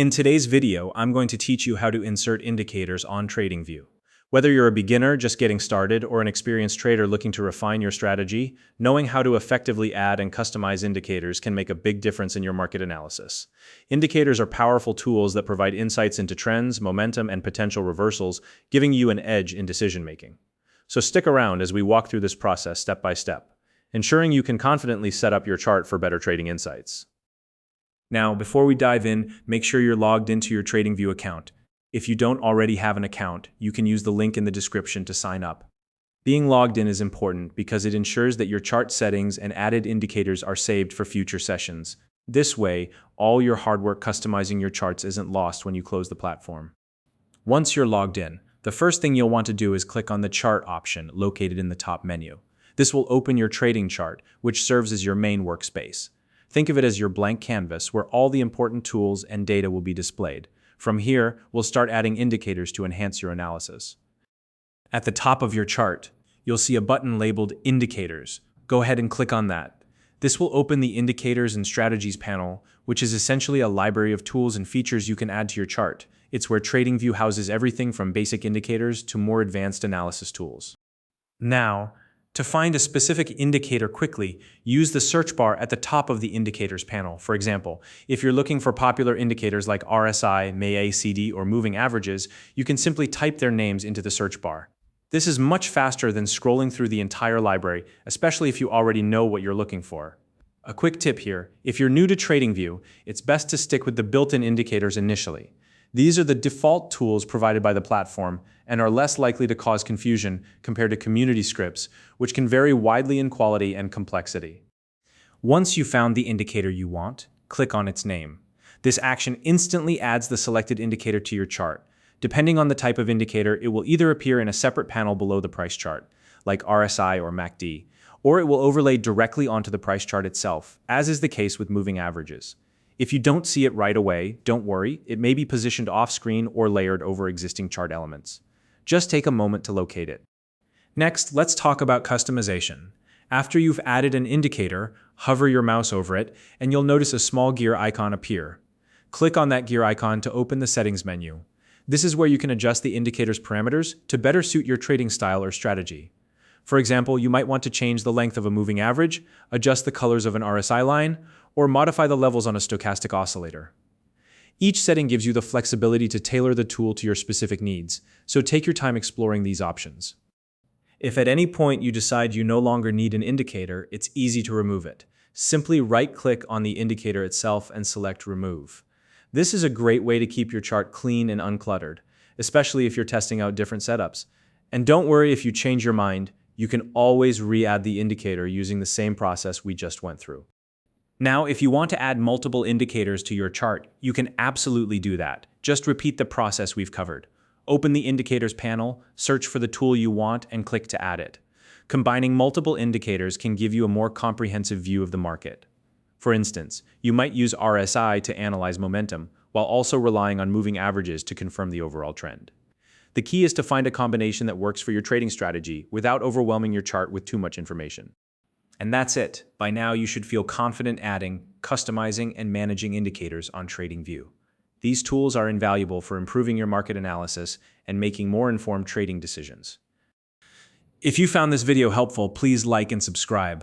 In today's video, I'm going to teach you how to insert indicators on Tradingview. Whether you're a beginner just getting started or an experienced trader looking to refine your strategy, knowing how to effectively add and customize indicators can make a big difference in your market analysis. Indicators are powerful tools that provide insights into trends, momentum, and potential reversals, giving you an edge in decision-making. So stick around as we walk through this process step by step, ensuring you can confidently set up your chart for better trading insights. Now, before we dive in, make sure you're logged into your Tradingview account. If you don't already have an account, you can use the link in the description to sign up. Being logged in is important because it ensures that your chart settings and added indicators are saved for future sessions. This way, all your hard work customizing your charts isn't lost when you close the platform. Once you're logged in, the first thing you'll want to do is click on the Chart option located in the top menu. This will open your trading chart, which serves as your main workspace. Think of it as your blank canvas where all the important tools and data will be displayed. From here, we'll start adding indicators to enhance your analysis. At the top of your chart, you'll see a button labeled Indicators. Go ahead and click on that. This will open the Indicators and Strategies panel, which is essentially a library of tools and features you can add to your chart. It's where Tradingview houses everything from basic indicators to more advanced analysis tools. Now, to find a specific indicator quickly, use the search bar at the top of the Indicators panel. For example, if you're looking for popular indicators like RSI, MACD, or moving averages, you can simply type their names into the search bar. This is much faster than scrolling through the entire library, especially if you already know what you're looking for. A quick tip here, if you're new to Tradingview, it's best to stick with the built-in indicators initially. These are the default tools provided by the platform and are less likely to cause confusion compared to community scripts, which can vary widely in quality and complexity. Once you've found the indicator you want, click on its name. This action instantly adds the selected indicator to your chart. Depending on the type of indicator, it will either appear in a separate panel below the price chart, like RSI or MACD, or it will overlay directly onto the price chart itself, as is the case with moving averages. If you don't see it right away, don't worry, it may be positioned off-screen or layered over existing chart elements. Just take a moment to locate it. Next, let's talk about customization. After you've added an indicator, hover your mouse over it, and you'll notice a small gear icon appear. Click on that gear icon to open the settings menu. This is where you can adjust the indicator's parameters to better suit your trading style or strategy. For example, you might want to change the length of a moving average, adjust the colors of an RSI line, or modify the levels on a stochastic oscillator. Each setting gives you the flexibility to tailor the tool to your specific needs, so take your time exploring these options. If at any point you decide you no longer need an indicator, it's easy to remove it. Simply right-click on the indicator itself and select Remove. This is a great way to keep your chart clean and uncluttered, especially if you're testing out different setups. And don't worry if you change your mind, you can always re-add the indicator using the same process we just went through. Now, if you want to add multiple indicators to your chart, you can absolutely do that. Just repeat the process we've covered. Open the Indicators panel, search for the tool you want, and click to add it. Combining multiple indicators can give you a more comprehensive view of the market. For instance, you might use RSI to analyze momentum, while also relying on moving averages to confirm the overall trend. The key is to find a combination that works for your trading strategy without overwhelming your chart with too much information. And that's it. By now, you should feel confident adding, customizing, and managing indicators on Tradingview. These tools are invaluable for improving your market analysis and making more informed trading decisions. If you found this video helpful, please like and subscribe.